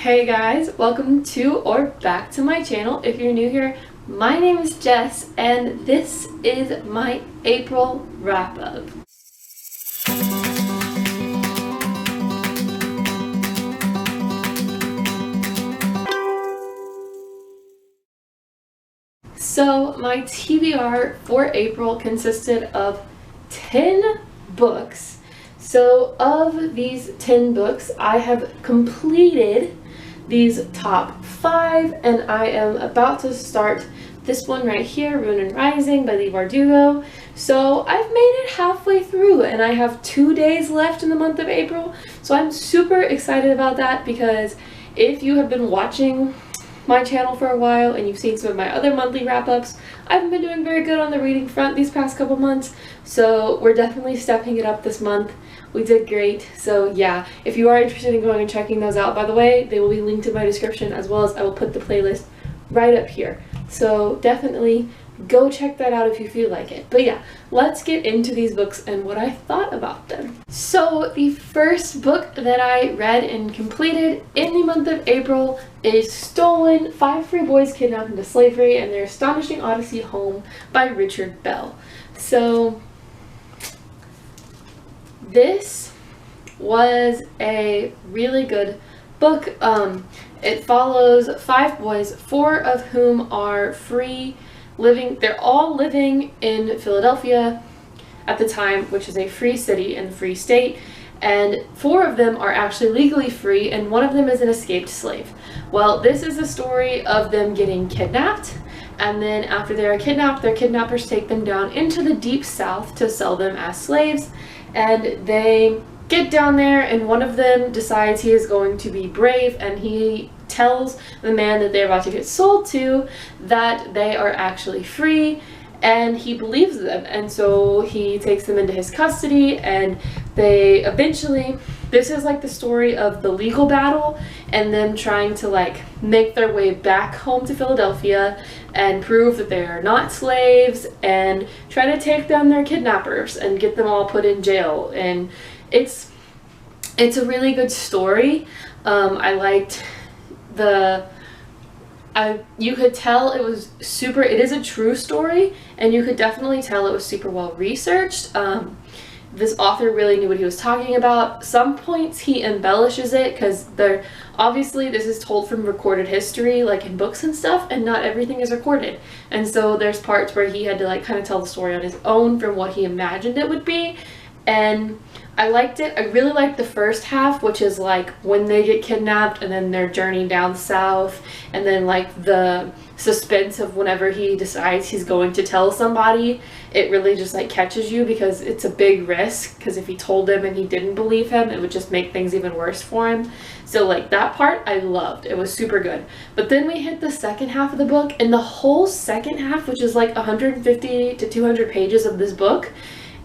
Hey guys, welcome to or back to my channel. If you're new here, my name is Jess and this is my April wrap-up. So my TBR for April consisted of 10 books. So of these 10 books, I have completed these top 5 and I am about to start this one right here, Rune and Rising by Lee Bardugo. So I've made it halfway through and I have 2 days left in the month of April. So I'm super excited about that because if you have been watching my channel for a while and you've seen some of my other monthly wrap-ups, I haven't been doing very good on the reading front these past couple months, so we're definitely stepping it up this month. We did great. So yeah, if you are interested in going and checking those out, by the way, they will be linked in my description, as well as I will put the playlist right up here. So definitely go check that out if you feel like it. But yeah, let's get into these books and what I thought about them. So the first book that I read and completed in the month of April is Stolen: 5 Free Boys Kidnapped into Slavery and Their Astonishing Odyssey Home by Richard Bell. So this was a really good book. It follows 5 boys, 4 of whom are free, they're all living in Philadelphia at the time, which is a free city and free state, and 4 of them are actually legally free and 1 of them is an escaped slave. Well, this is a story of them getting kidnapped, and then after they are kidnapped, their kidnappers take them down into the deep south to sell them as slaves, and they get down there and one of them decides he is going to be brave and he tells the man that they're about to get sold to that they are actually free, and he believes them, and so he takes them into his custody, and they eventually, this is like the story of the legal battle and them trying to like make their way back home to Philadelphia and prove that they are not slaves and try to take down their kidnappers and get them all put in jail. And it's a really good story. I liked you could tell it was it is a true story, and you could definitely tell it was super well researched. This author really knew what he was talking about. Some points he embellishes it because obviously this is told from recorded history, like in books and stuff, and not everything is recorded. And so there's parts where he had to like kind of tell the story on his own from what he imagined it would be. And I liked it. I really liked the first half, which is like when they get kidnapped and then their journey down south, and then like the suspense of whenever he decides he's going to tell somebody. It really just like catches you because it's a big risk, because if he told them and he didn't believe him, it would just make things even worse for him. So like that part I loved. It was super good. But then we hit the second half of the book, and the whole second half, which is like 150 to 200 pages of this book,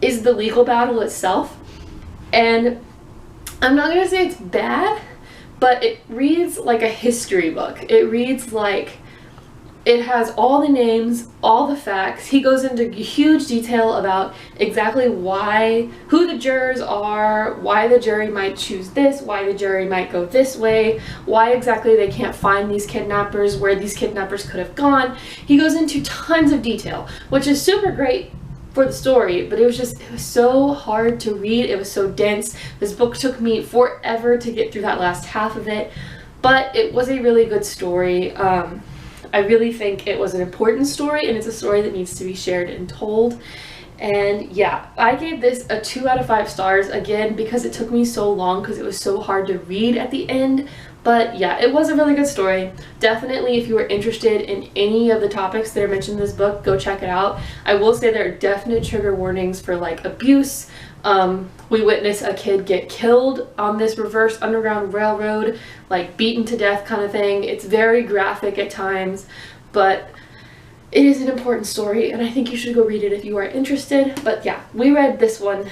is the legal battle itself. And I'm not gonna say it's bad, but it reads like a history book. It reads like it has all the names, all the facts. He goes into huge detail about exactly who the jurors are, why the jury might choose this, why the jury might go this way, why exactly they can't find these kidnappers, where these kidnappers could have gone. He goes into tons of detail, which is super great for the story, but it was so hard to read. It was so dense. This book took me forever to get through that last half of it, but it was a really good story. I really think it was an important story, and it's a story that needs to be shared and told. And yeah, I gave this a 2 out of 5 stars, again because it took me so long, because it was so hard to read at the end. But yeah, it was a really good story. Definitely, if you are interested in any of the topics that are mentioned in this book, go check it out. I will say there are definite trigger warnings for like abuse. We witness a kid get killed on this reverse underground railroad, like beaten to death kind of thing. It's very graphic at times, but it is an important story, and I think you should go read it if you are interested. But yeah, we read this one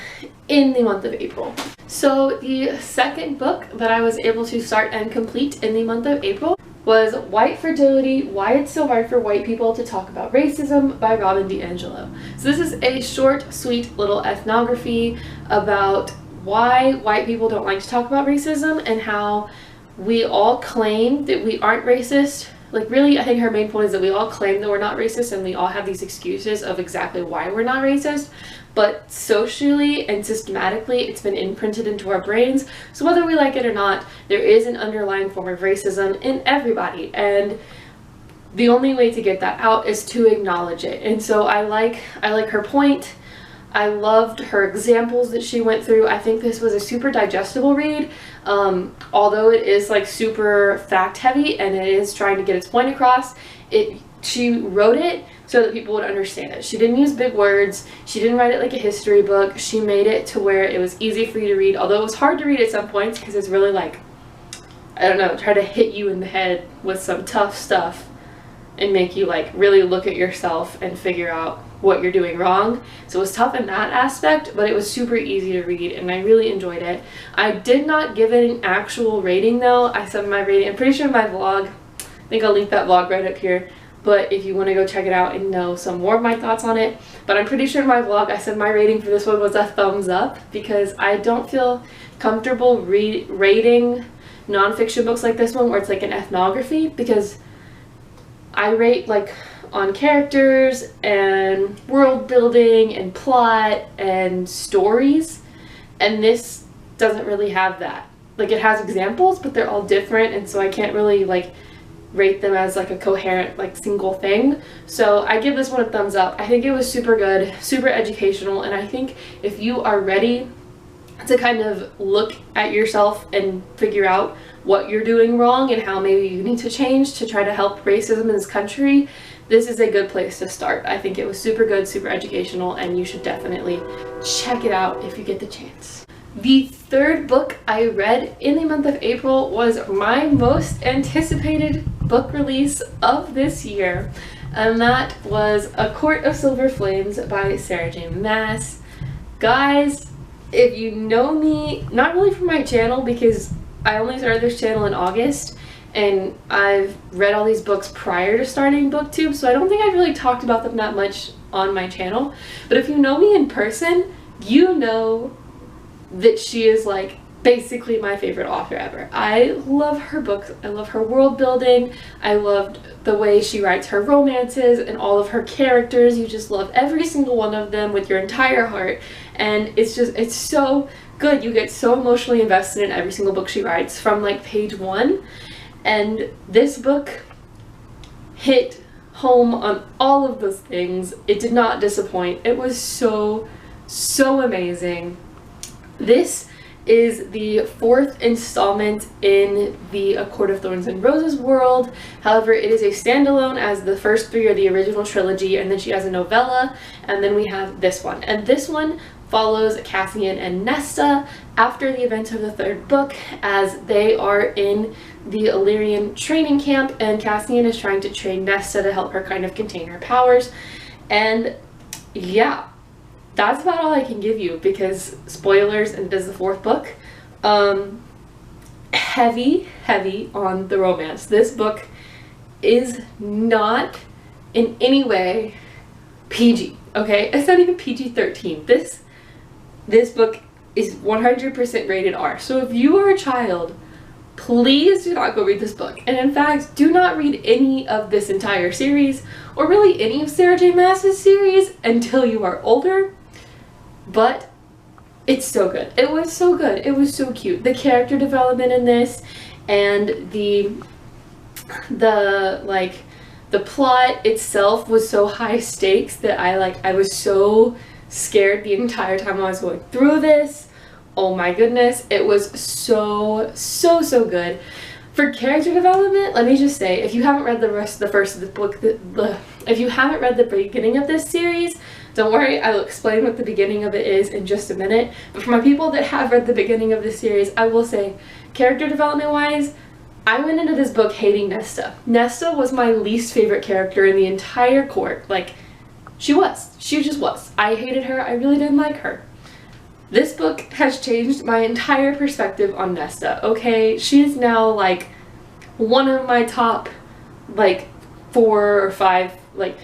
in the month of April. So the second book that I was able to start and complete in the month of April was White Fertility: Why It's So Hard for White People to Talk About Racism by Robin DiAngelo. So this is a short, sweet little ethnography about why white people don't like to talk about racism and how we all claim that we aren't racist. Like, really, I think her main point is that we all claim that we're not racist, and we all have these excuses of exactly why we're not racist. But socially and systematically, it's been imprinted into our brains. So whether we like it or not, there is an underlying form of racism in everybody. And the only way to get that out is to acknowledge it. And so I like her point. I loved her examples that she went through. I think this was a super digestible read, although it is like super fact heavy and it is trying to get its point across. She wrote it so that people would understand it. She didn't use big words. She didn't write it like a history book. She made it to where it was easy for you to read, although it was hard to read at some points because it's really like, I don't know, try to hit you in the head with some tough stuff and make you like really look at yourself and figure out what you're doing wrong. So it was tough in that aspect, but it was super easy to read and I really enjoyed it. I did not give it an actual rating though. I said my rating, I'm pretty sure my vlog, I think I'll link that vlog right up here, but if you want to go check it out and know some more of my thoughts on it. But I'm pretty sure in my vlog I said my rating for this one was a thumbs up because I don't feel comfortable rating nonfiction books like this one where it's like an ethnography, because I rate like on characters and world building and plot and stories, and this doesn't really have that. Like, it has examples, but they're all different, and so I can't really like rate them as like a coherent like single thing. So I give this one a thumbs up. I think it was super good, super educational, and I think if you are ready to kind of look at yourself and figure out what you're doing wrong and how maybe you need to change to try to help racism in this country, this is a good place to start. I think it was super good, super educational, and you should definitely check it out if you get the chance. The third book I read in the month of April was my most anticipated book release of this year, and that was A Court of Silver Flames by Sarah J. Maas. Guys, if you know me, not really from my channel because I only started this channel in August, and I've read all these books prior to starting BookTube, so I don't think I've really talked about them that much on my channel. But if you know me in person, you know that she is like basically my favorite author ever. I love her books. I love her world building. I loved the way she writes her romances and all of her characters. You just love every single one of them with your entire heart, and it's so good. You get so emotionally invested in every single book she writes from like page one. And this book hit home on all of those things. It did not disappoint. It was so amazing. This is the fourth installment in the A Court of Thorns and Roses world. However, it is a standalone, as the first three are the original trilogy, and then she has a novella, and then we have this one. And this one follows Cassian and Nesta after the events of the third book, as they are in the Illyrian training camp, and Cassian is trying to train Nesta to help her kind of contain her powers. And yeah, that's about all I can give you because spoilers, and it is the fourth book. Heavy on the romance. This book is not in any way PG, okay? It's not even PG-13. This book is 100% rated R. So if you are a child, please do not go read this book. And in fact, do not read any of this entire series, or really any of Sarah J. Maas's series, until you are older. But it's so good. It was so good. It was so cute. The character development in this, and the plot itself was so high stakes that I was so scared the entire time I was going through this. Oh my goodness, it was so good. For character development, let me just say, if you haven't read if you haven't read the beginning of this series, don't worry, I will explain what the beginning of it is in just a minute. But for my people that have read the beginning of this series, I will say, character development wise, I went into this book hating Nesta. Nesta was my least favorite character in the entire court. Like, she just was. I hated her. I really didn't like her. This book has changed my entire perspective on Nesta, okay? She is now, like, one of my top, like, 4 or 5, like,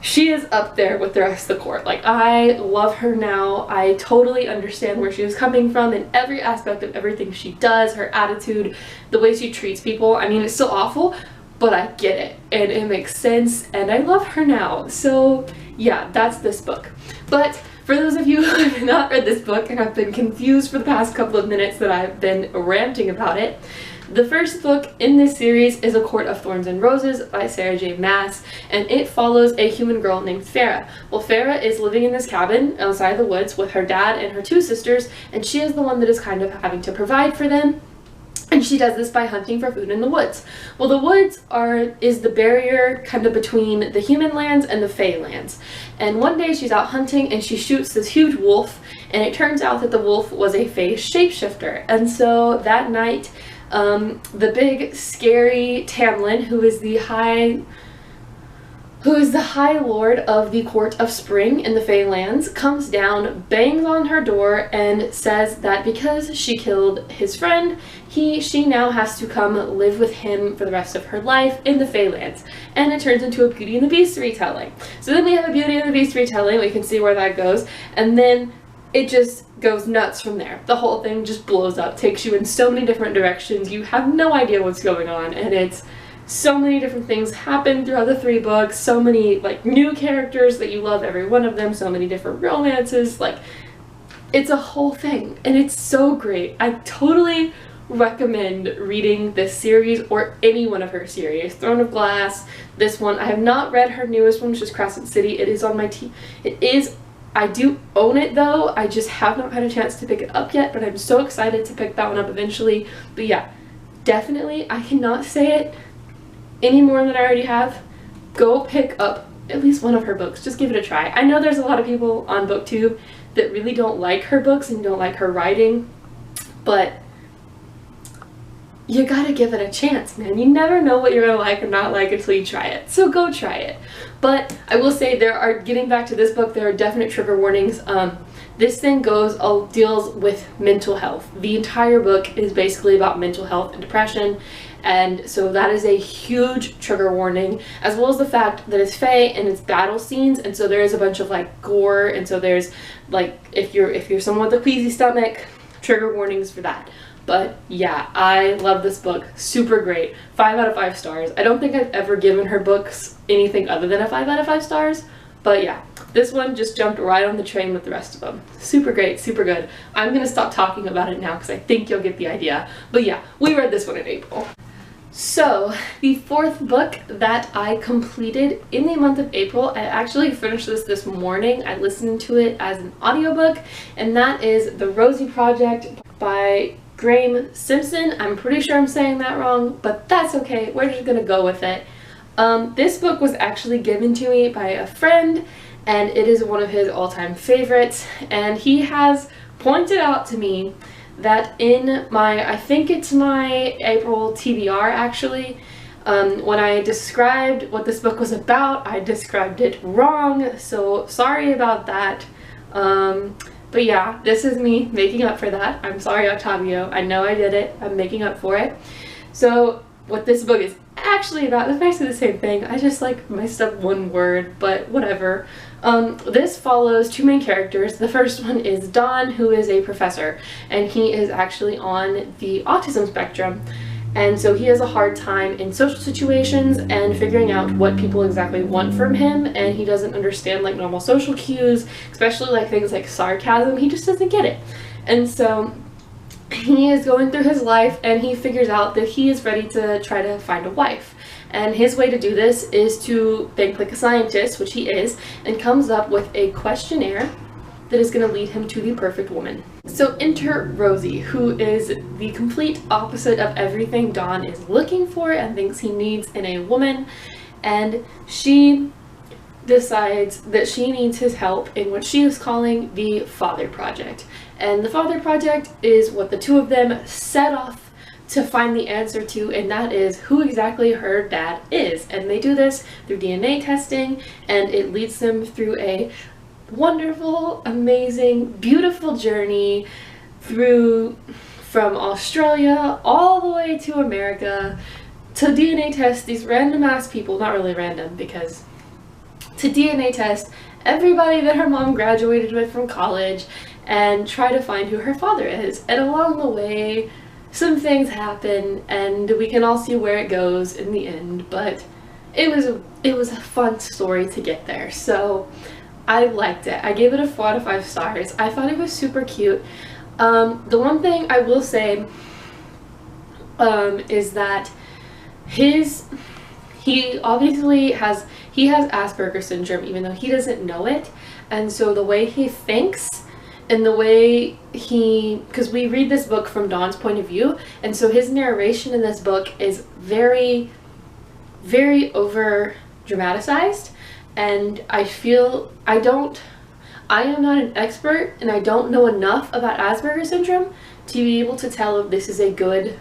she is up there with the rest of the court. Like, I love her now. I totally understand where she was coming from in every aspect of everything she does, her attitude, the way she treats people. I mean, it's still awful, but I get it, and it makes sense, and I love her now. So yeah, that's this book. But for those of you who have not read this book and have been confused for the past couple of minutes that I've been ranting about it, the first book in this series is A Court of Thorns and Roses by Sarah J. Maas, and it follows a human girl named Farah. Well, Farah is living in this cabin outside the woods with her dad and her two sisters, and she is the one that is kind of having to provide for them. And she does this by hunting for food in the woods. Well, the woods is the barrier kind of between the human lands and the fae lands. And one day she's out hunting and she shoots this huge wolf, and it turns out that the wolf was a fae shapeshifter. And so that night, the big scary Tamlin, who is the High Lord of the Court of Spring in the Feylands, comes down, bangs on her door, and says that because she killed his friend, she now has to come live with him for the rest of her life in the Feylands. And it turns into a Beauty and the Beast retelling. So then we have a Beauty and the Beast retelling, we can see where that goes, and then it just goes nuts from there. The whole thing just blows up, takes you in so many different directions, you have no idea what's going on, and it's so many different things happen throughout the 3 books, so many like new characters that you love every one of them, so many different romances, like it's a whole thing, and it's so great. I totally recommend reading this series or any one of her series. Throne of Glass, this one. I have not read her newest one, which is Crescent City. It is on my I do own it though, I just have not had a chance to pick it up yet, but I'm so excited to pick that one up eventually. But yeah, definitely, I cannot say it any more than I already have. Go pick up at least one of her books. Just give it a try. I know there's a lot of people on BookTube that really don't like her books and don't like her writing, but you gotta give it a chance, man. You never know what you're gonna like or not like until you try it. So go try it. But I will say getting back to this book, there are definite trigger warnings. This thing deals with mental health. The entire book is basically about mental health and depression. And so that is a huge trigger warning, as well as the fact that it's fae and it's battle scenes, and so there is a bunch of like gore, and so there's like, if you're someone with a queasy stomach, trigger warnings for that. But yeah, I love this book. Super great. 5 out of 5 stars. I don't think I've ever given her books anything other than a 5 out of 5 stars, but yeah, this one just jumped right on the train with the rest of them. Super great, super good. I'm gonna stop talking about it now because I think you'll get the idea. But yeah, we read this one in April. So, the 4th book that I completed in the month of April, I actually finished this morning. I listened to it as an audiobook, and that is The Rosie Project by Graham Simpson. I'm pretty sure I'm saying that wrong, but that's okay. We're just gonna go with it. This book was actually given to me by a friend, and it is one of his all-time favorites, and he has pointed out to me that in I think it's my April TBR actually, when I described what this book was about, I described it wrong, so sorry about that. But yeah, this is me making up for that. I'm sorry, Octavio. I know I did it. I'm making up for it. So what this book is actually about is basically the same thing. I just like messed up one word, but whatever. This follows 2 main characters. The first one is Don, who is a professor, and he is actually on the autism spectrum. And so he has a hard time in social situations and figuring out what people exactly want from him, and he doesn't understand like normal social cues, especially like things like sarcasm. He just doesn't get it. And so he is going through his life and he figures out that he is ready to try to find a wife. And his way to do this is to think like a scientist, which he is, and comes up with a questionnaire that is going to lead him to the perfect woman. So enter Rosie, who is the complete opposite of everything Don is looking for and thinks he needs in a woman, and she decides that she needs his help in what she is calling the Father Project. And the Father Project is what the 2 of them set off to find the answer to, and that is who exactly her dad is. And they do this through DNA testing, and it leads them through a wonderful, amazing, beautiful journey from Australia all the way to America to DNA test these random ass people. Not really random, because to DNA test everybody that her mom graduated with from college and try to find who her father is. And along the way, some things happen, and we can all see where it goes in the end, but it was a fun story to get there. So I liked it. I gave it a 4 out of 5 stars. I thought it was super cute. The one thing I will say is that he obviously has Asperger's syndrome, even though he doesn't know it. And so the way he thinks and the way because we read this book from Dawn's point of view, and so his narration in this book is very, very over dramatized, and I am not an expert, and I don't know enough about Asperger's syndrome to be able to tell if this is a good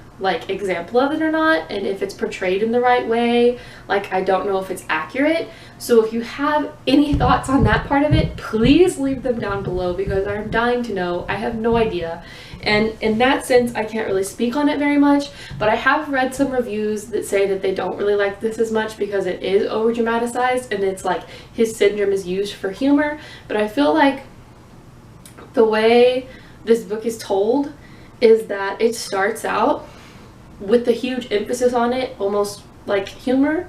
example of it or not, and if it's portrayed in the right way. I don't know if it's accurate. So if you have any thoughts on that part of it, please leave them down below, because I'm dying to know. I have no idea, and in that sense I can't really speak on it very much, but I have read some reviews that say that they don't really like this as much because it is over dramatized, and it's his syndrome is used for humor. But I feel like the way this book is told is that it starts out with the huge emphasis on it, almost like humor,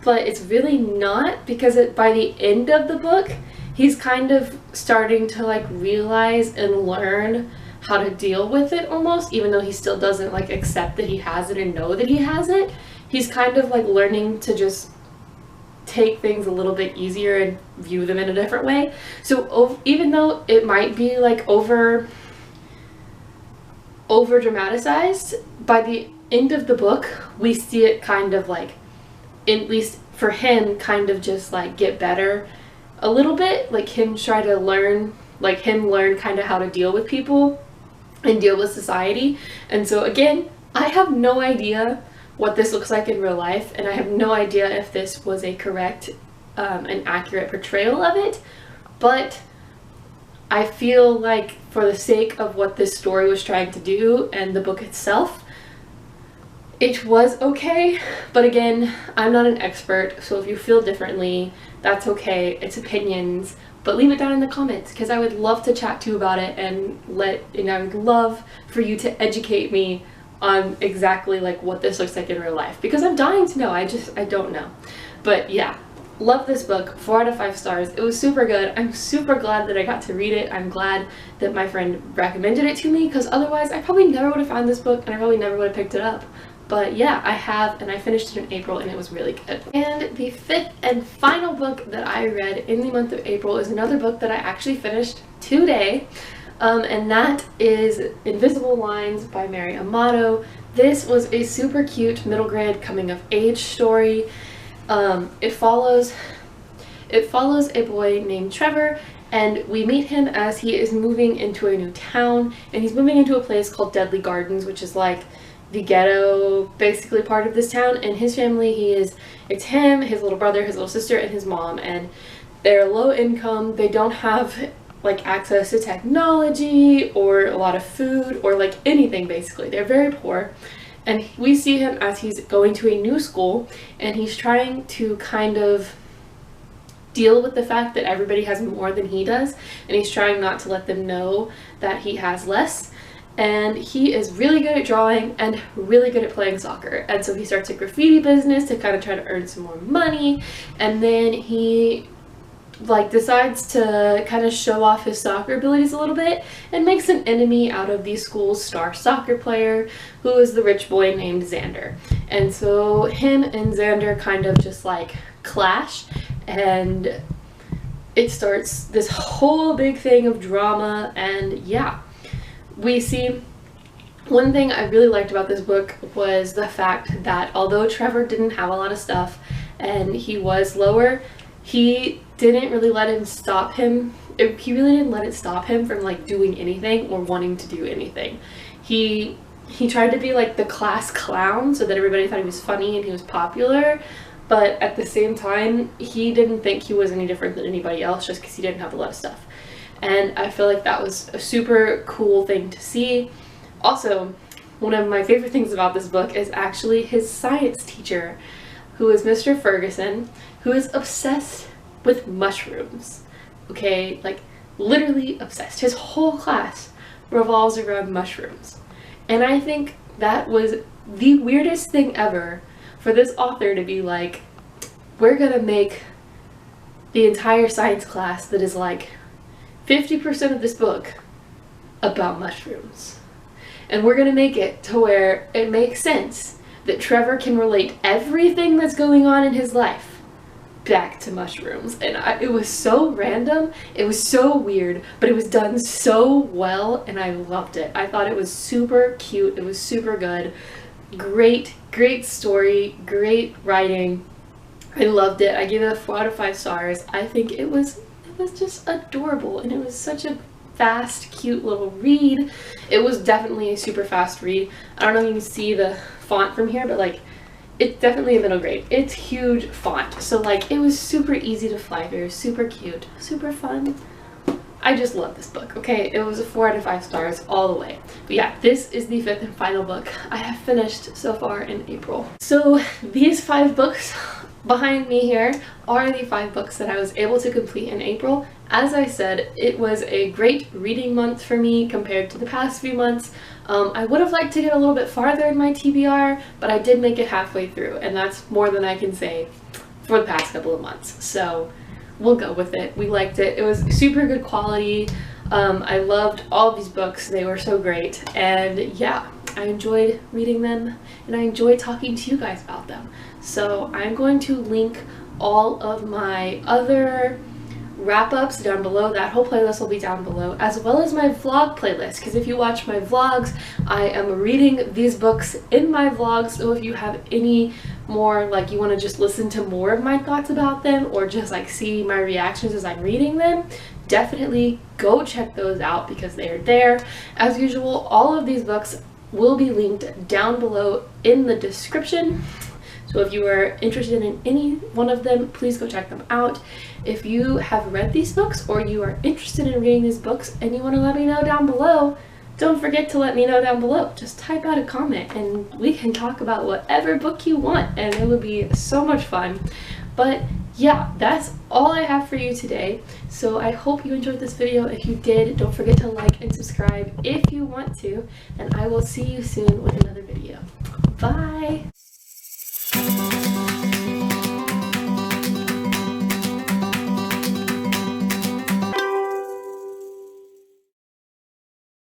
but it's really not, because by the end of the book he's kind of starting to realize and learn how to deal with it, almost, even though he still doesn't accept that he has it and know that he has it. He's kind of learning to just take things a little bit easier and view them in a different way. So even though it might be over dramatized, by the end of the book we see it kind of at least for him, kind of just get better a little bit, him try to learn, learn kind of how to deal with people and deal with society. And so again, I have no idea what this looks like in real life, and I have no idea if this was a correct and accurate portrayal of it, but I feel like for the sake of what this story was trying to do and the book itself, it was okay. But again, I'm not an expert, so if you feel differently, that's okay. It's opinions, but leave it down in the comments, because I would love to chat to you about it, and I would love for you to educate me on exactly what this looks like in real life, because I'm dying to know. I don't know. But yeah, love this book. 4 out of 5 stars. It was super good. I'm super glad that I got to read it. I'm glad that my friend recommended it to me, because otherwise I probably never would have found this book, and I probably never would have picked it up. But yeah, I have, and I finished it in April, and it was really good. And the 5th and final book that I read in the month of April is another book that I actually finished today, and that is Invisible Lines by Mary Amato. This was a super cute middle grade coming of age story. It follows a boy named Trevor, and we meet him as he is moving into a new town, and he's moving into a place called Deadly Gardens, which is the ghetto basically part of this town. And his family, it's him, his little brother, his little sister, and his mom, and they're low income. They don't have access to technology or a lot of food or anything. Basically, they're very poor. And we see him as he's going to a new school, and he's trying to kind of deal with the fact that everybody has more than he does, and he's trying not to let them know that he has less. And he is really good at drawing and really good at playing soccer, and so he starts a graffiti business to kind of try to earn some more money. And then he decides to kind of show off his soccer abilities a little bit, and makes an enemy out of the school's star soccer player, who is the rich boy named Xander. And so him and Xander kind of just clash, and it starts this whole big thing of drama. And yeah, we see, one thing I really liked about this book was the fact that although Trevor didn't have a lot of stuff and he was lower, he didn't really let him stop him. He really didn't let it stop him from doing anything or wanting to do anything. He tried to be the class clown so that everybody thought he was funny and he was popular, but at the same time he didn't think he was any different than anybody else just because he didn't have a lot of stuff. And I feel like that was a super cool thing to see. Also, one of my favorite things about this book is actually his science teacher, who is Mr. Ferguson, who is obsessed with mushrooms. Okay, like literally obsessed. His whole class revolves around mushrooms. And I think that was the weirdest thing ever for this author to be like, we're gonna make the entire science class that is like 50% of this book about mushrooms. And we're gonna make it to where it makes sense that Trevor can relate everything that's going on in his life back to mushrooms. And it was so random, it was so weird, but it was done so well and I loved it. I thought it was super cute, it was super good. Great story, great writing. I loved it. I gave it a 4 out of 5 stars. I think it was just adorable, and it was such a fast, cute little read. It was definitely a super fast read. I don't know if you can see the font from here, but like, it's definitely a middle grade. It's huge font, so like, it was super easy to fly through, super cute, super fun. I just love this book, okay? It was a 4 out of 5 stars all the way. But yeah, this is the 5th and final book I have finished so far in April. So these 5 books behind me here are the 5 books that I was able to complete in April. As I said, it was a great reading month for me compared to the past few months. I would have liked to get a little bit farther in my TBR, but I did make it halfway through, and that's more than I can say for the past couple of months. So we'll go with it. We liked it. It was super good quality. I loved all of these books. They were so great. And yeah, I enjoyed reading them and I enjoyed talking to you guys about them. So I'm going to link all of my other wrap-ups down below. That whole playlist will be down below, as well as my vlog playlist, because if you watch my vlogs, I am reading these books in my vlogs. So if you have any more, like, you want to just listen to more of my thoughts about them, or just like see my reactions as I'm reading them, definitely go check those out because they are there. As usual, all of these books will be linked down below in the description. So if you are interested in any one of them, please go check them out. If you have read these books or you are interested in reading these books and you want to let me know down below, don't forget to let me know down below. Just type out a comment and we can talk about whatever book you want, and it would be so much fun. But yeah, that's all I have for you today. So I hope you enjoyed this video. If you did, don't forget to like and subscribe if you want to, and I will see you soon with another video. Bye!